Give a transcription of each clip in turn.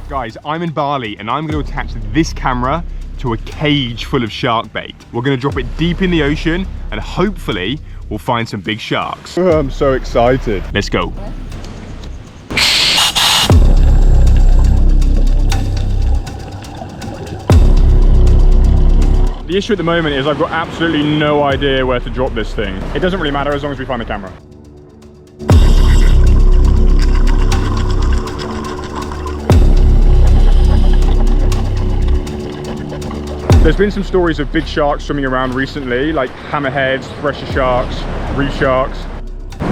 Guys, I'm in Bali and I'm going to attach this camera to a cage full of shark bait. We're going to drop it deep in the ocean and hopefully we'll find some big sharks. Oh, I'm so excited. Let's go. The issue at the moment is I've got absolutely no idea where to drop this thing. It doesn't really matter as long as we find the camera. There's been some stories of big sharks swimming around recently, like hammerheads, thresher sharks, reef sharks.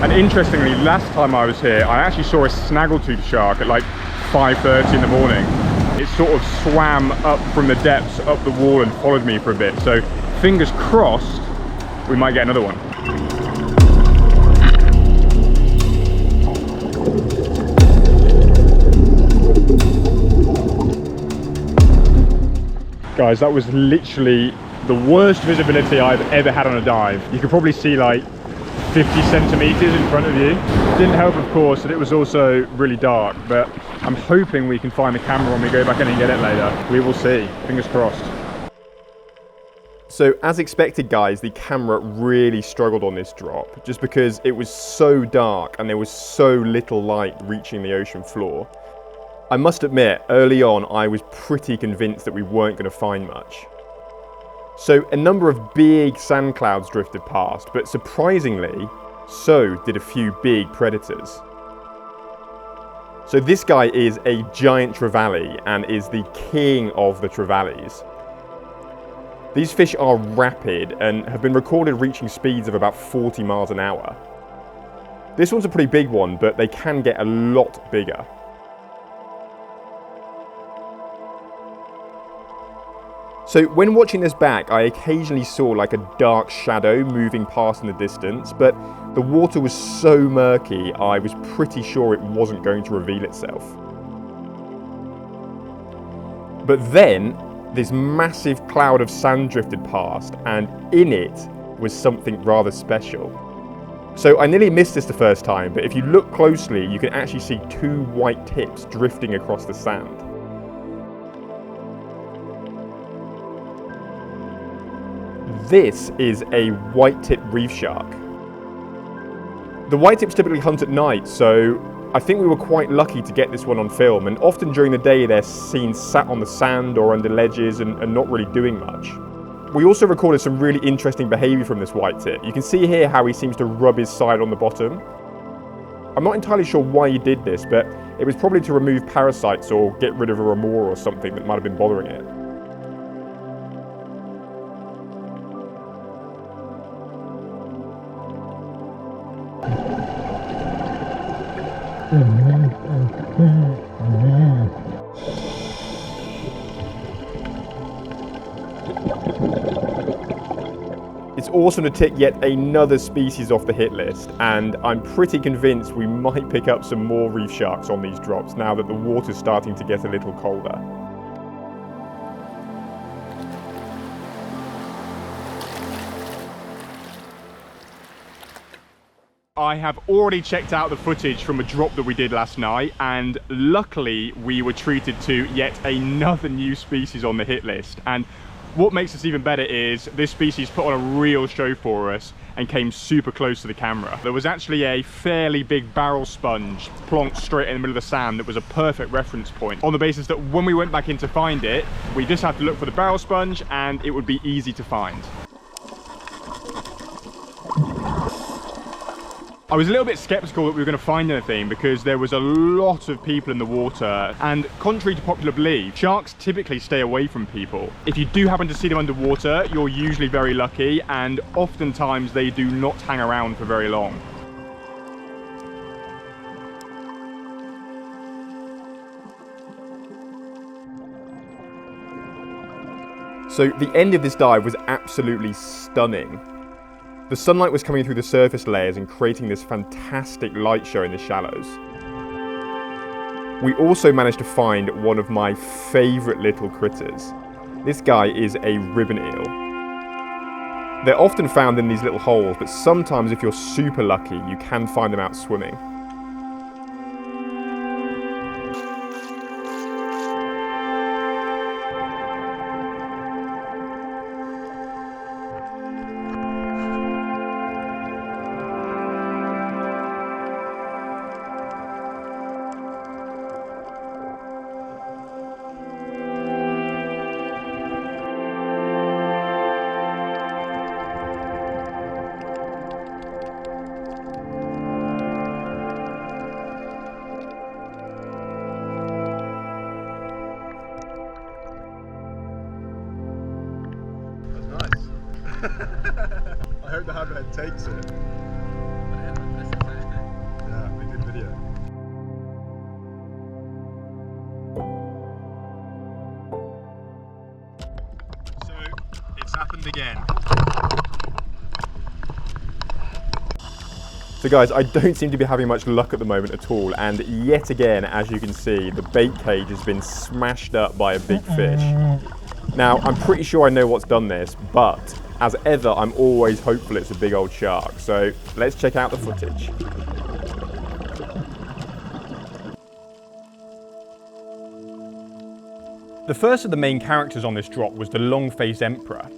And interestingly, last time I was here, I actually saw a snaggletooth shark at like 5:30 in the morning. It sort of swam up from the depths, up the wall and followed me for a bit. So fingers crossed, we might get another one. Guys, that was literally the worst visibility I've ever had on a dive. You could probably see like 50 centimeters in front of you. Didn't help, of course, that it was also really dark, but I'm hoping we can find the camera when we go back in and get it later. We will see, fingers crossed. So as expected, guys, the camera really struggled on this drop just because it was so dark and there was so little light reaching the ocean floor. I must admit, early on, I was pretty convinced that we weren't going to find much. So a number of big sand clouds drifted past, but surprisingly, so did a few big predators. So this guy is a giant trevally and is the king of the trevallies. These fish are rapid and have been recorded reaching speeds of about 40 miles an hour. This one's a pretty big one, but they can get a lot bigger. So when watching this back, I occasionally saw like a dark shadow moving past in the distance, but the water was so murky, I was pretty sure it wasn't going to reveal itself. But then, this massive cloud of sand drifted past, and in it was something rather special. So I nearly missed this the first time, but if you look closely, you can actually see two white tips drifting across the sand. This is a white-tip reef shark. The white-tips typically hunt at night, so I think we were quite lucky to get this one on film, and often during the day they're seen sat on the sand or under ledges and not really doing much. We also recorded some really interesting behaviour from this white-tip. You can see here how he seems to rub his side on the bottom. I'm not entirely sure why he did this, but it was probably to remove parasites or get rid of a remora or something that might have been bothering it. It's awesome to tick yet another species off the hit list, and I'm pretty convinced we might pick up some more reef sharks on these drops now that the water's starting to get a little colder. I have already checked out the footage from a drop that we did last night, and luckily we were treated to yet another new species on the hit list. And what makes this even better is this species put on a real show for us and came super close to the camera. There was actually a fairly big barrel sponge plonked straight in the middle of the sand that was a perfect reference point, on the basis that when we went back in to find it, we just had to look for the barrel sponge and it would be easy to find. I was a little bit skeptical that we were going to find anything because there was a lot of people in the water, and contrary to popular belief, sharks typically stay away from people. If you do happen to see them underwater, you're usually very lucky, and oftentimes they do not hang around for very long. So the end of this dive was absolutely stunning. The sunlight was coming through the surface layers and creating this fantastic light show in the shallows. We also managed to find one of my favourite little critters. This guy is a ribbon eel. They're often found in these little holes, but sometimes if you're super lucky, you can find them out swimming. I hope the hammerhead takes it. Yeah, a good video. So, it's happened again. So guys, I don't seem to be having much luck at the moment at all, and yet again, as you can see, the bait cage has been smashed up by a big fish. Now, I'm pretty sure I know what's done this, but as ever, I'm always hopeful it's a big old shark. So let's check out the footage. The first of the main characters on this drop was the long-faced emperor.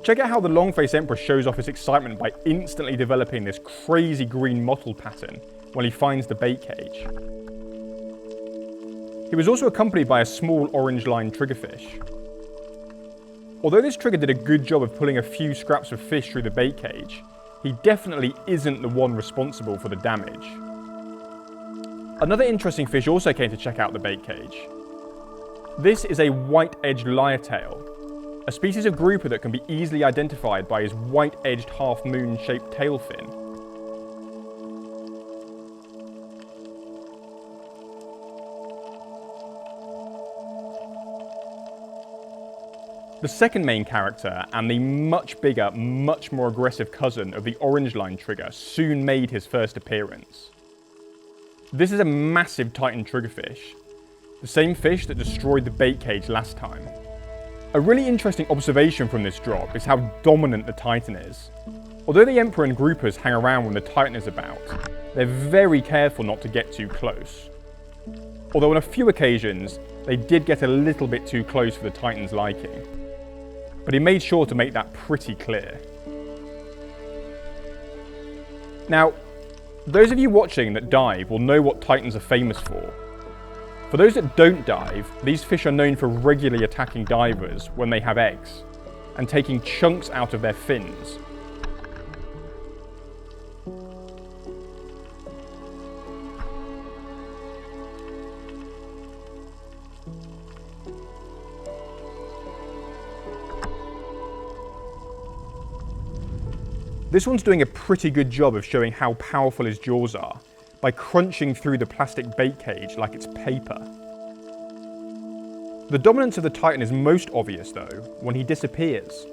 Check out how the long-faced emperor shows off his excitement by instantly developing this crazy green mottled pattern when he finds the bait cage. He was also accompanied by a small orange-lined triggerfish. Although this trigger did a good job of pulling a few scraps of fish through the bait cage, he definitely isn't the one responsible for the damage. Another interesting fish also came to check out the bait cage. This is a white-edged lyre-tail, a species of grouper that can be easily identified by his white-edged half-moon shaped tail fin. The second main character, and the much bigger, much more aggressive cousin of the orange line trigger, soon made his first appearance. This is a massive Titan triggerfish, the same fish that destroyed the bait cage last time. A really interesting observation from this drop is how dominant the Titan is. Although the Emperor and groupers hang around when the Titan is about, they're very careful not to get too close. Although on a few occasions, they did get a little bit too close for the Titan's liking. But he made sure to make that pretty clear. Now, those of you watching that dive will know what Titans are famous for. For those that don't dive, these fish are known for regularly attacking divers when they have eggs, and taking chunks out of their fins. This one's doing a pretty good job of showing how powerful his jaws are, by crunching through the plastic bait cage like it's paper. The dominance of the Titan is most obvious though, when he disappears.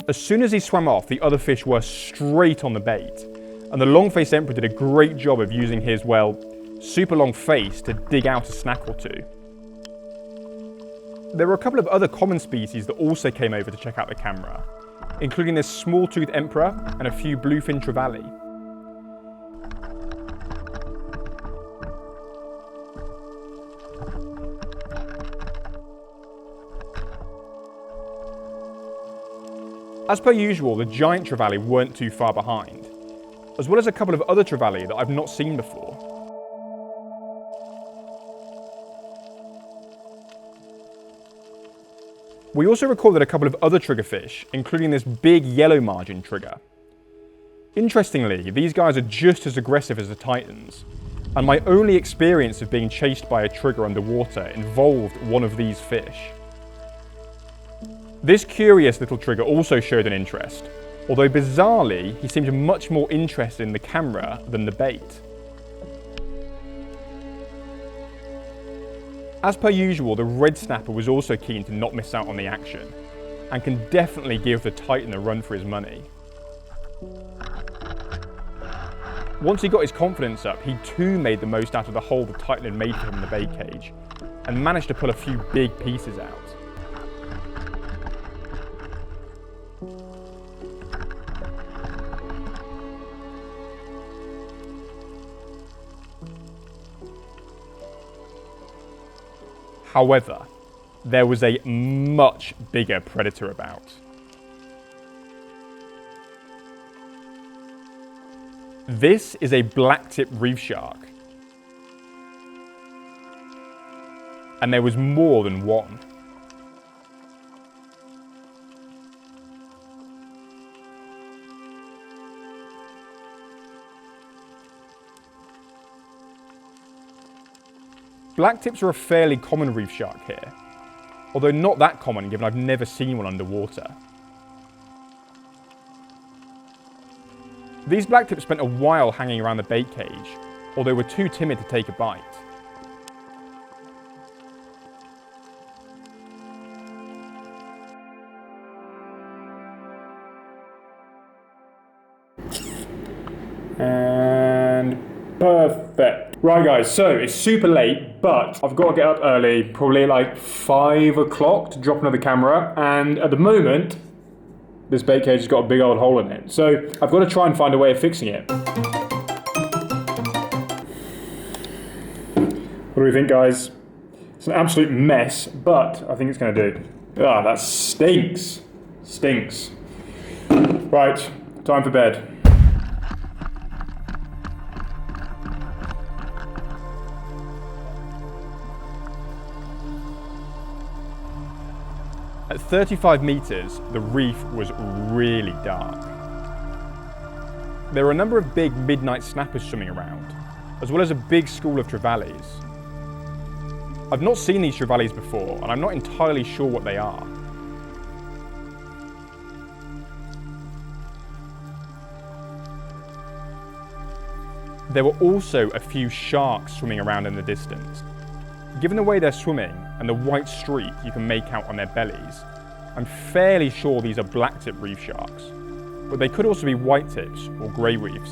As soon as he swam off, the other fish were straight on the bait, and the long-faced emperor did a great job of using his, well, super long face to dig out a snack or two. There were a couple of other common species that also came over to check out the camera, including this small-toothed emperor and a few bluefin trevally. As per usual, the giant trevally weren't too far behind, as well as a couple of other trevally that I've not seen before. We also recorded a couple of other triggerfish, including this big yellow margin trigger. Interestingly, these guys are just as aggressive as the Titans, and my only experience of being chased by a trigger underwater involved one of these fish. This curious little trigger also showed an interest, although bizarrely, he seemed much more interested in the camera than the bait. As per usual, the red snapper was also keen to not miss out on the action, and can definitely give the Titan a run for his money. Once he got his confidence up, he too made the most out of the hole the Titan had made for him in the bait cage, and managed to pull a few big pieces out. However, there was a much bigger predator about. This is a blacktip reef shark. And there was more than one. Blacktips are a fairly common reef shark here, although not that common given I've never seen one underwater. These blacktips spent a while hanging around the bait cage, although were too timid to take a bite. And perfect. Right guys, so it's super late, but I've got to get up early, probably like 5 o'clock to drop another camera, and at the moment, this bait cage has got a big old hole in it. So I've got to try and find a way of fixing it. What do we think, guys? It's an absolute mess, but I think it's going to do. Ah, that stinks. Stinks. Right, time for bed. At 35 meters, the reef was really dark. There were a number of big midnight snappers swimming around, as well as a big school of trevallies. I've not seen these trevallies before, and I'm not entirely sure what they are. There were also a few sharks swimming around in the distance. Given the way they're swimming and the white streak you can make out on their bellies, I'm fairly sure these are blacktip reef sharks, but they could also be whitetips or grey reefs.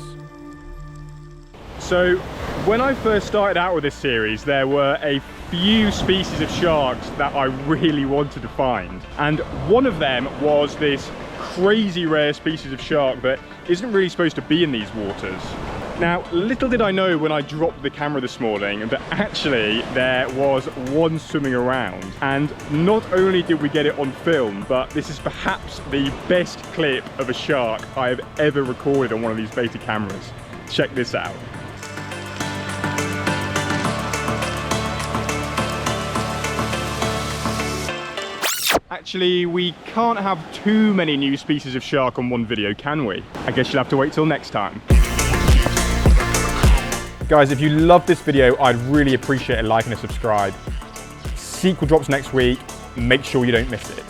So when I first started out with this series, there were a few species of sharks that I really wanted to find, and one of them was this crazy rare species of shark that isn't really supposed to be in these waters. Now, little did I know when I dropped the camera this morning that actually there was one swimming around. And not only did we get it on film, but this is perhaps the best clip of a shark I have ever recorded on one of these beta cameras. Check this out. Actually, we can't have too many new species of shark on one video, can we? I guess you'll have to wait till next time. Guys, if you loved this video, I'd really appreciate a like and a subscribe. Sequel drops next week. Make sure you don't miss it.